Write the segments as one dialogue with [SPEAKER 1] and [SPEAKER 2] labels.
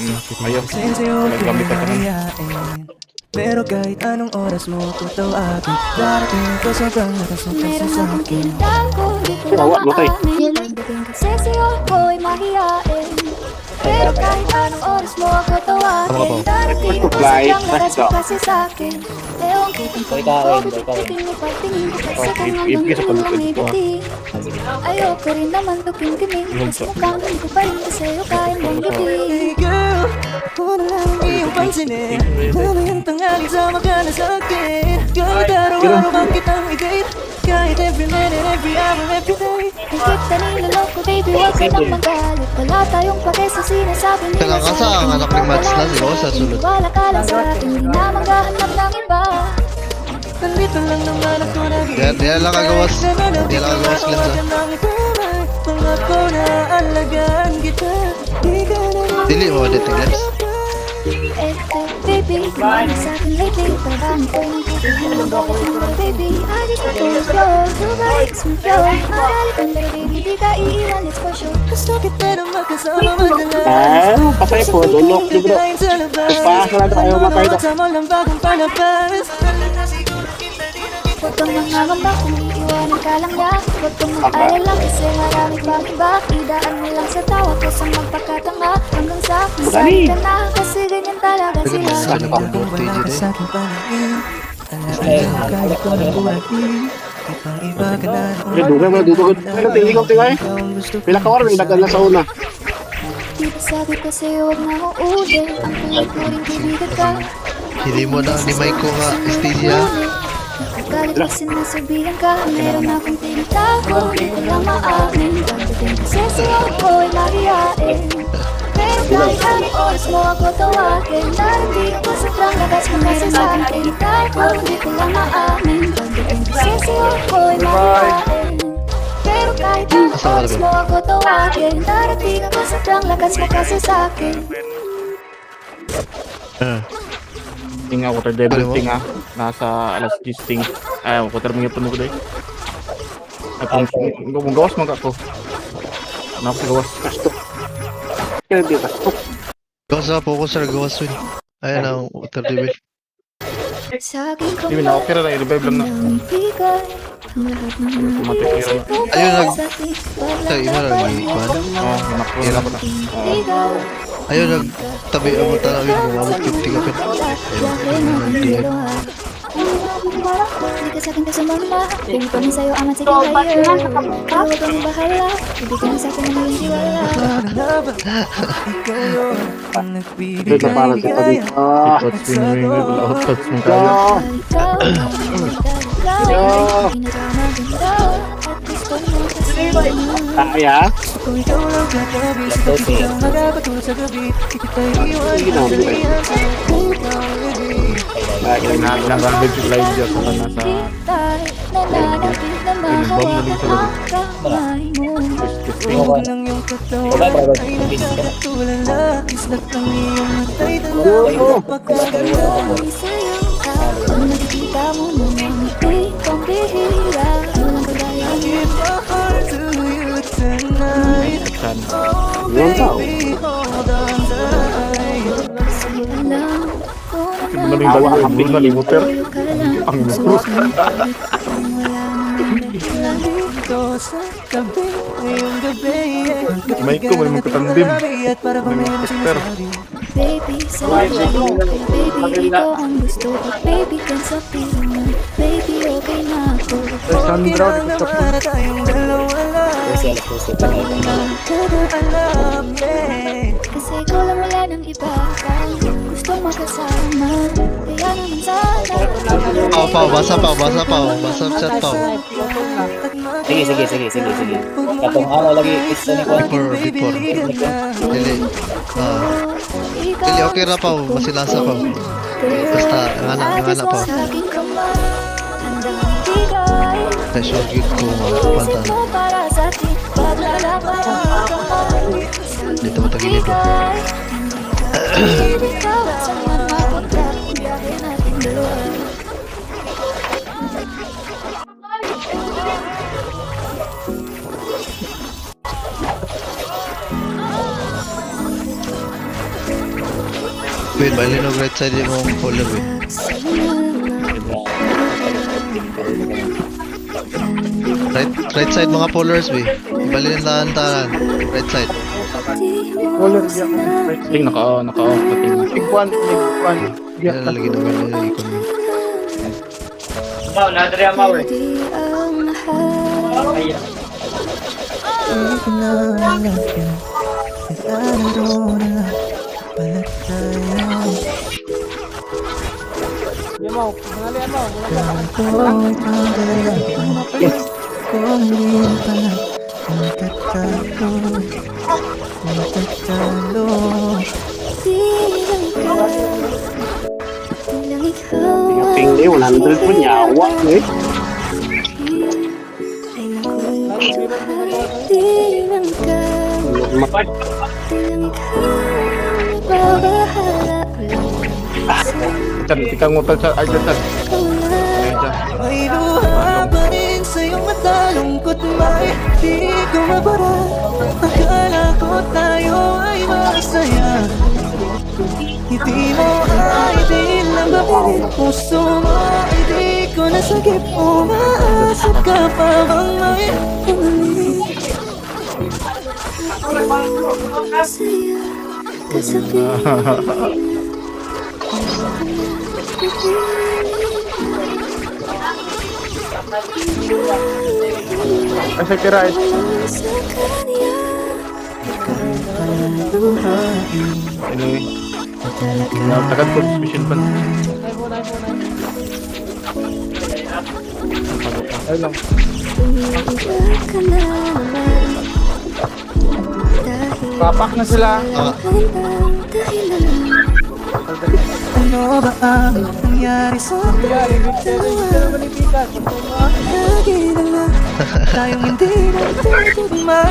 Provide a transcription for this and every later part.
[SPEAKER 1] Ayaw. Naggamit ka naman.
[SPEAKER 2] Pero kahit anong oras mo ko tawagin, darating ko sobrang lakas ng kasi sa'kin.
[SPEAKER 1] Kawa, lutay.
[SPEAKER 3] Pagdating kasi sa'yo ko'y mahihain. Pero kahit anong oras mo ako tawagin, darating ko sobrang lakas ng kasi sa'kin. Ewan ko kung pagdating mo pagtingin ko kasi kung hanggang dulo lang may dating. Ayoko rin naman lukimkimin, kasi mukhang hindi ko pa rin sa'yo kayang banggitin.
[SPEAKER 2] Hey girl, ako na lang ang iyong pansinin. Mamayang tanghali sama ka na sa'kin. Kahit araw-araw bang kitang i-date, kahit every minute, every hour, every day.
[SPEAKER 3] Higit na niloloko baby, huwag ka nang magalit. Wala tayong pake sa sinasabi nila
[SPEAKER 4] Kailangan ka sa anak ni Mads na, siguro sa sunod.
[SPEAKER 3] Wala ka lang sa akin, di na maghahanap ng iba.
[SPEAKER 2] Nandito lang naman ako nag-iibig.
[SPEAKER 4] Di lang kagawas. Di lang kagawas lang sa.
[SPEAKER 2] Pangako na alagaan kita. Di ka na lang
[SPEAKER 4] Dili mo dating lips.
[SPEAKER 3] Baby, kumana sa akin lately. Parang ito'y nagkakaroon ng bawat mga baby. I just want to flow, subalit smooth flow. Marali kang pero baby, di ka iiwan, it's for sure.
[SPEAKER 2] gusto kita na makasama madalas.
[SPEAKER 1] Patay po, dulok, libro. Pagpahas na tayo matay na.
[SPEAKER 2] Sa mo lang bagong palabas.
[SPEAKER 3] Huwag kang mangangamba kung iiwanan ka lang yan. Huwag kang mag-alala kasi marami pang iba. Idaan mo lang sa tawa ko sa magpakatanga. Hanggang sa masabi ka na kasi ganyan talaga
[SPEAKER 4] Sige,
[SPEAKER 3] sila.
[SPEAKER 4] masasali pa ang
[SPEAKER 2] Wala
[SPEAKER 4] TJ
[SPEAKER 2] ka
[SPEAKER 4] din.
[SPEAKER 2] sa aking paningin. Alam mo kaya ko na burahin. Iba-iba ka na.
[SPEAKER 1] Dugay mo, dudugod. Pero tingin tingay. Pila ka oras, ilagan na sa una.
[SPEAKER 3] Di ba sabi ko sa'yo huwag na akong uli. Ang kulit ko rin kaibigan ka.
[SPEAKER 4] Hindi mo na ni Mike ko nga Estesia.
[SPEAKER 3] Nakagalit kasi nasabihan ka. Meron akong tinitago, di ko lang maamin. Pagdating kasi sa'yo ako'y mahihain. Pero kahit anong oras mo ako tawagin, narinig ko sobrang lakas mo kasi sa'kin. Tinitago, di ko lang maamin. Pagdating kasi sa'yo ako'y mahihain. Pero kahit anong oras mo ako tawagin, narinig ko sobrang lakas mo kasi sa'kin.
[SPEAKER 1] Tinga ko, devil tinga. Nasa alas 10 ting. Ayaw ko, termingan po mo ko dahil. Kung gawas mag ako. Gawas. Kaya di ba?
[SPEAKER 4] Gawas na po ko sir, gawas win. Ayan ang water devil.
[SPEAKER 3] Sa akin kung
[SPEAKER 1] Hindi na, okay na, i-revive lang na.
[SPEAKER 3] ibigay ang lahat ng mga
[SPEAKER 1] Automatic
[SPEAKER 3] inisip
[SPEAKER 1] hero.
[SPEAKER 3] ko
[SPEAKER 4] Ayun,
[SPEAKER 3] para sa atin.
[SPEAKER 4] Sa iba lang gikuan.
[SPEAKER 1] Hinap ko na.
[SPEAKER 3] Ikaw,
[SPEAKER 4] Ayun nagtabi ang mga tanawin mo, mabot 50 ka pin. Ayun, nag-DM.
[SPEAKER 3] hindi ka sa akin kasumama. Hindi ko rin sa'yo amat sige kayo. Pero huwag kang bahala. Hindi ka na sa akin ng tiwala.
[SPEAKER 2] Ikaw yun ang
[SPEAKER 1] Ito na para sa tabi. Touch me, touch me kayo.
[SPEAKER 3] Ikaw, ikaw, pinakamaganda. At gusto mo kasi
[SPEAKER 1] Kaya?
[SPEAKER 2] Kung ikaw lang katabi sa tabi kitang magkakatulog sa gabi. Ikita'y iwan
[SPEAKER 1] Sige na, sige. Nag-random si Elijah sa kana sa
[SPEAKER 3] nananapit na mahawak ang kamay mo.
[SPEAKER 2] Huwag ng iyong katawan ay nagkakatulala. Islat ng iyong matay dalawa. Pagkaganda
[SPEAKER 3] Ay sa'yo ka, kung nakikita mo mga ngiti kong bihira. Walang kagaya
[SPEAKER 2] I
[SPEAKER 3] mo.
[SPEAKER 2] give my heart to you tonight.
[SPEAKER 1] San.
[SPEAKER 2] Oh
[SPEAKER 1] Iwan tao.
[SPEAKER 2] baby, hold on tight.
[SPEAKER 3] Sa'yo lang, kung
[SPEAKER 1] Maling bawa ang big na limuter.
[SPEAKER 3] tuyo ka lang.
[SPEAKER 1] Ang
[SPEAKER 3] Gusto
[SPEAKER 1] lupos.
[SPEAKER 3] kong ibalik kung wala namang dahilan.
[SPEAKER 2] Dito sa gabi, ngayong gabi.
[SPEAKER 1] May ko, may mga katandim.
[SPEAKER 2] At para ba meron sinasabi?
[SPEAKER 3] Baby, sabi ko, baby, ikaw ang gusto ko. Baby, kan sa piling. Baby, okay na ako.
[SPEAKER 2] Okay lang naman na tayong dalawa lang. Alam, yeah.
[SPEAKER 3] Kasi ikaw lang wala ng iba kang gusto makasama. Kaya naman sana
[SPEAKER 4] Pau, basa pau, basa pau, basa chat pau.
[SPEAKER 5] Sige. Katong ano lagi isa ni Juan.
[SPEAKER 4] Before. Dili. Dili okay ra pau, masilasa pau. Basta ngana pau.
[SPEAKER 3] sa aking kamay handang ibigay
[SPEAKER 4] Pressure gid ko
[SPEAKER 3] isip
[SPEAKER 4] pantan.
[SPEAKER 3] mo para sa atin. Paglalaban ang kamay
[SPEAKER 4] Dito mo tagilid ko.
[SPEAKER 3] hindi ka bitaw sa mga kontak. Biyahe natin dalawa.
[SPEAKER 4] Win, bali ng right side yung mga folder, Win. Right side mga followers, Win. Bali ng tahan. Right side.
[SPEAKER 1] Ting naka pating.
[SPEAKER 6] Iguan.
[SPEAKER 4] Yan lalagay namin yung icon.
[SPEAKER 5] Wow, nadari ang power.
[SPEAKER 3] Tingli, 100 pun nyawa nih.
[SPEAKER 1] Tikang ngutang sa Argentan.
[SPEAKER 2] May luha pa rin sa iyong mata, lungkot may di ko mabara. Akala ko tayo ay masaya. Hindi mo ay di na mapilit, puso mo ay di ko nasagip. Umaasap ka pa bang may umalit? Saya kasabi.
[SPEAKER 6] Asa kiray.
[SPEAKER 1] Anyway. Takad ko mission pa.
[SPEAKER 6] Ay lang. Papak na sila.
[SPEAKER 2] Ano ba ang nangyari sa atin? Lagi na lang tayong hindi nagtutugma.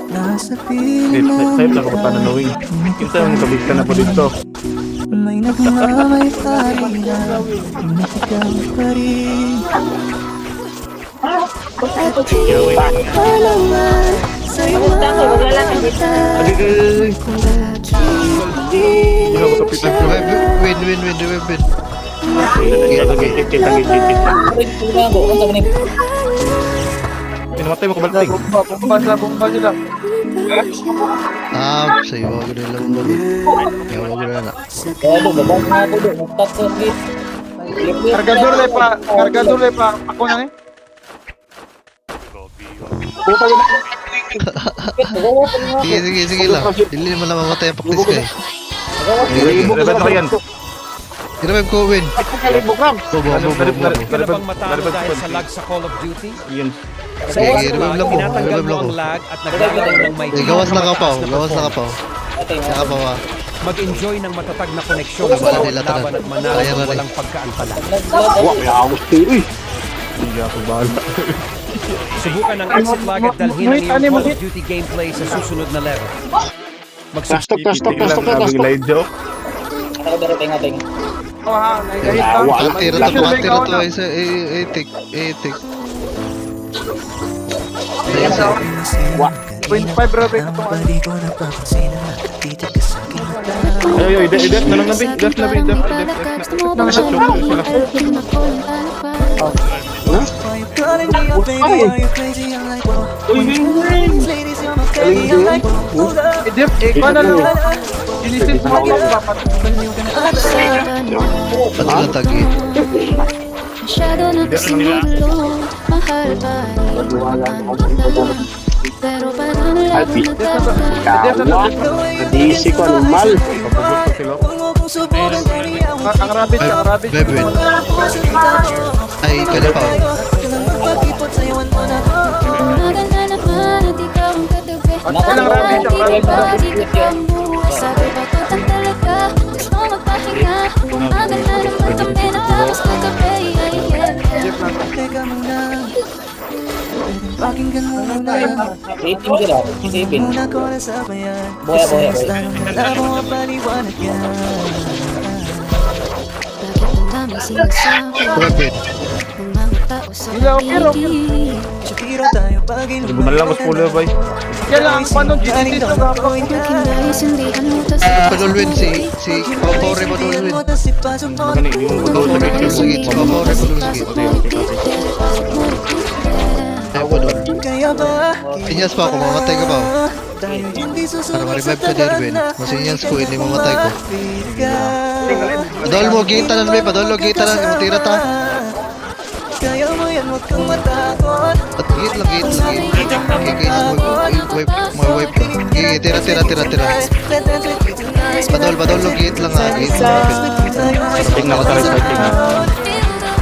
[SPEAKER 2] Nasa piling mo
[SPEAKER 1] Sa'yo lang ako pananawing. Kinsa yung kabigta na po dito.
[SPEAKER 2] may nagmamay pa rin na ngunit ikaw pa rin. At di malaman sa'yo makakita kung bakit hindi
[SPEAKER 1] Hindi ako kapitan ko.
[SPEAKER 4] Win.
[SPEAKER 1] Pinamatay mo kabalting.
[SPEAKER 6] Bomba sila.
[SPEAKER 4] Sa'yo ako rin lang mo. Ewan ko na.
[SPEAKER 5] Kaya doon, babang nga ako doon. Magtat sa gate.
[SPEAKER 6] Kargador le pa. Ako na eh.
[SPEAKER 4] Sige lang. Hindi naman na mamatay ang paktis ka eh.
[SPEAKER 1] Rebat ako yan.
[SPEAKER 4] Revive ko, Win.
[SPEAKER 6] Bukram.
[SPEAKER 7] Ka na bang matalo dahil sa lag sa Call of Duty?
[SPEAKER 1] Yun.
[SPEAKER 4] Sige, revive lang ko.
[SPEAKER 7] Tinatanggal
[SPEAKER 4] Revive
[SPEAKER 7] mo
[SPEAKER 4] lang ko.
[SPEAKER 7] ang lag at naglalaro ng may
[SPEAKER 4] Gawas na kapaw.
[SPEAKER 7] performance.
[SPEAKER 4] Nakapaw ah.
[SPEAKER 7] Mag-enjoy ng matatag na koneksyon
[SPEAKER 4] Gawas
[SPEAKER 7] sa bawat
[SPEAKER 4] nila,
[SPEAKER 7] laban
[SPEAKER 4] tara.
[SPEAKER 7] at manalo
[SPEAKER 4] Kaya na
[SPEAKER 7] ng
[SPEAKER 4] rin.
[SPEAKER 7] walang pagkaantala.
[SPEAKER 3] May awas kayo eh.
[SPEAKER 1] Hindi ako bahala.
[SPEAKER 7] Subukan ang exit lag at dalhin ang iyong Call of Duty gameplay sa susunod na level.
[SPEAKER 3] Tastok.
[SPEAKER 1] Aming live joke.
[SPEAKER 5] Ako darating ating.
[SPEAKER 6] Ha, nagahit ka.
[SPEAKER 3] Yawa.
[SPEAKER 4] Tira to. Isa, etik.
[SPEAKER 6] 0.5 rabe ka itong
[SPEAKER 2] Di ko napapansin na nakatitig ka sa aking mata.
[SPEAKER 1] Ay, def na lang nabi. Def na.
[SPEAKER 2] Why you calling me up, baby? Are you crazy? I'm like, whoa. Ladies, you're my baby. I'm like, hold up.
[SPEAKER 6] Idip, ikaw na lang. Inisin mo ako dapat.
[SPEAKER 4] Ba't sila tagi?
[SPEAKER 3] Masyado na kasing magulo, mahal pa rin. Pero parang labo na talaga. Nadisi ko anong mal.
[SPEAKER 6] Ang rabbit.
[SPEAKER 4] Revive, Win. Ay, kalipaw.
[SPEAKER 3] Maganda naman at ikaw ang katabi.
[SPEAKER 6] Ako lang rabbit, ang rabbit.
[SPEAKER 3] Bakit ikaw ang buhay? Sabi ba tutang talaga? Gusto magpahinga. Maganda naman kami na tapos kagabi.
[SPEAKER 2] Teka muna, pakinggan mo muna.
[SPEAKER 5] Rating sila. Isipin.
[SPEAKER 2] Muna ko na sabayan.
[SPEAKER 5] Boya.
[SPEAKER 2] Lalong malabo ang paliwanag yan.
[SPEAKER 3] Bakit ang dami may sinasabi
[SPEAKER 4] Rapid.
[SPEAKER 3] Mga tao sa
[SPEAKER 6] Ilaw, pero-
[SPEAKER 3] paligid
[SPEAKER 2] Shapiro tayo pag
[SPEAKER 1] Ano na lang mas pulo boy.
[SPEAKER 6] Kaya lang, paano Genesis na dapat?
[SPEAKER 3] Pag hinayusindihan mo tas
[SPEAKER 4] Padulwin si Pampore Padulwin.
[SPEAKER 1] Magani, hindi mo ko sa video.
[SPEAKER 4] Sige, Pampore Padulwin. Ay, Padul.
[SPEAKER 2] Kaya ba?
[SPEAKER 4] Inyas pa ako, mamatay ka ba?
[SPEAKER 2] Tayo hindi
[SPEAKER 4] Para
[SPEAKER 2] susunod
[SPEAKER 4] ma-revive ka, Derwin. Mas inyas ko, hindi mamatay ko.
[SPEAKER 2] ka.
[SPEAKER 4] Padol mo, gitanan ba? Padol mo, gitanan. Matira ta.
[SPEAKER 2] Kaya mo yan, huwag kang matakot.
[SPEAKER 4] At git lang. Wipe ka. Git, tira. Padol mo, git lang ha. Git lang.
[SPEAKER 1] Tingnan ko sa right side, tingnan.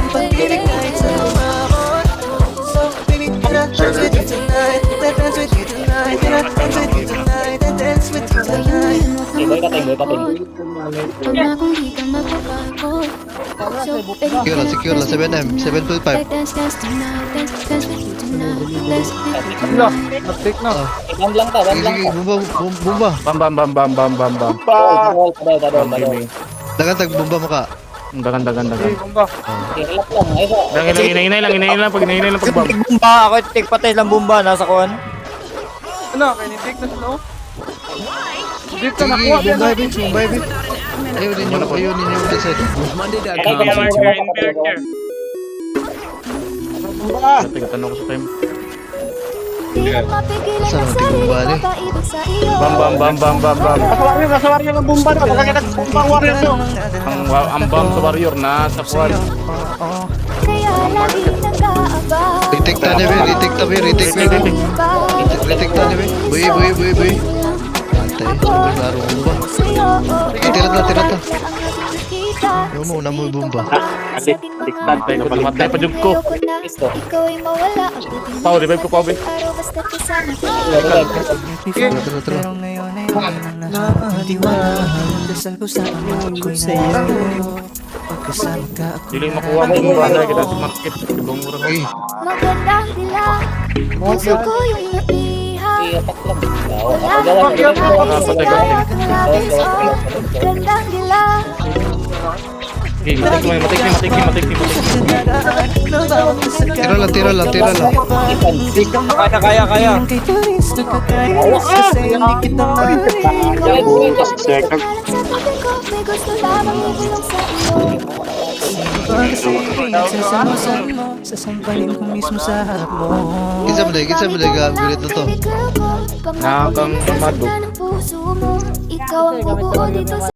[SPEAKER 2] Pag-ibig kahit sa lumakot. So, baby, dance with you tonight. Dance with you tonight. Dance with you tonight. Dance with you tonight.
[SPEAKER 5] Boy kating.
[SPEAKER 3] Pangakong di ka mapapago So, baby,
[SPEAKER 4] Secure lang. 7M. 7.5.
[SPEAKER 3] dance tonight Dance with you tonight Dance with you
[SPEAKER 6] Wala,
[SPEAKER 3] tonight
[SPEAKER 6] nag-take na.
[SPEAKER 5] Bam lang ta, bam lang
[SPEAKER 4] Sige,
[SPEAKER 5] ta.
[SPEAKER 4] bumba.
[SPEAKER 1] Bam.
[SPEAKER 5] Padol.
[SPEAKER 4] Dagan bumba mo ka.
[SPEAKER 1] Dagan.
[SPEAKER 6] Sige, kumba.
[SPEAKER 5] Relax lang, ay ba?
[SPEAKER 1] Inainay lang pag inainay lang pag bam.
[SPEAKER 8] Bumba ako, take patay lang bumba nasa kuan.
[SPEAKER 6] Ano, kaya ni-take na sila, oh. Dito
[SPEAKER 4] Sige,
[SPEAKER 6] nakuha yan.
[SPEAKER 4] bumba, baby. Ayaw ninyo ulit side.
[SPEAKER 1] Tiga tanong ko sa time.
[SPEAKER 3] Di mo mapigilan
[SPEAKER 4] Saan
[SPEAKER 3] ang
[SPEAKER 4] ang
[SPEAKER 3] sarili
[SPEAKER 4] tigumba, eh?
[SPEAKER 3] Papaibig sa iyo
[SPEAKER 1] Bam.
[SPEAKER 6] Nasa warrior ng bumba na. Pagkakita ang warrior mo.
[SPEAKER 1] Ang bam sa warrior na sa quad.
[SPEAKER 3] Kaya lagi nag-aabang
[SPEAKER 4] Retake ta, Nebe. Retake ta, Nebe. Buy. Antay, laro bumba. Tira ta. Yung mo, una mo bumba.
[SPEAKER 1] Patay ka palimatay pa jud ko.
[SPEAKER 5] Isto.
[SPEAKER 3] Ikaw ay mawala
[SPEAKER 1] Pau, revive ko, Pau, be.
[SPEAKER 3] Araw basta kasama
[SPEAKER 4] Tara.
[SPEAKER 2] Pero ngayon ay nakadiwala. Dasal ko sa Ama ko'y sa'yo. Pagkasama ka ako.
[SPEAKER 1] Dili makuha mo yung bahay kita sa market. Ibang mura ko.
[SPEAKER 4] Okay.
[SPEAKER 3] Magandang dilang Puso ko yung naihaw
[SPEAKER 5] Iyapak lang.
[SPEAKER 3] Wala na
[SPEAKER 1] Patay.
[SPEAKER 3] Gandang dilang
[SPEAKER 1] Okay, matik ni.
[SPEAKER 4] Tira lang.
[SPEAKER 8] Kaya.
[SPEAKER 2] Kay Turis, nagkakaya sa sa'yo, hindi kita mahalin.
[SPEAKER 3] Sa tabi ko may gusto lamang ibulong sa iyo
[SPEAKER 2] Pagkasama mo, sasampahin ko mismo sa harap mo.
[SPEAKER 4] Kinsa mo na gabirit na to.
[SPEAKER 1] Nakakang madog.
[SPEAKER 3] Ikaw ang bubuo dito sa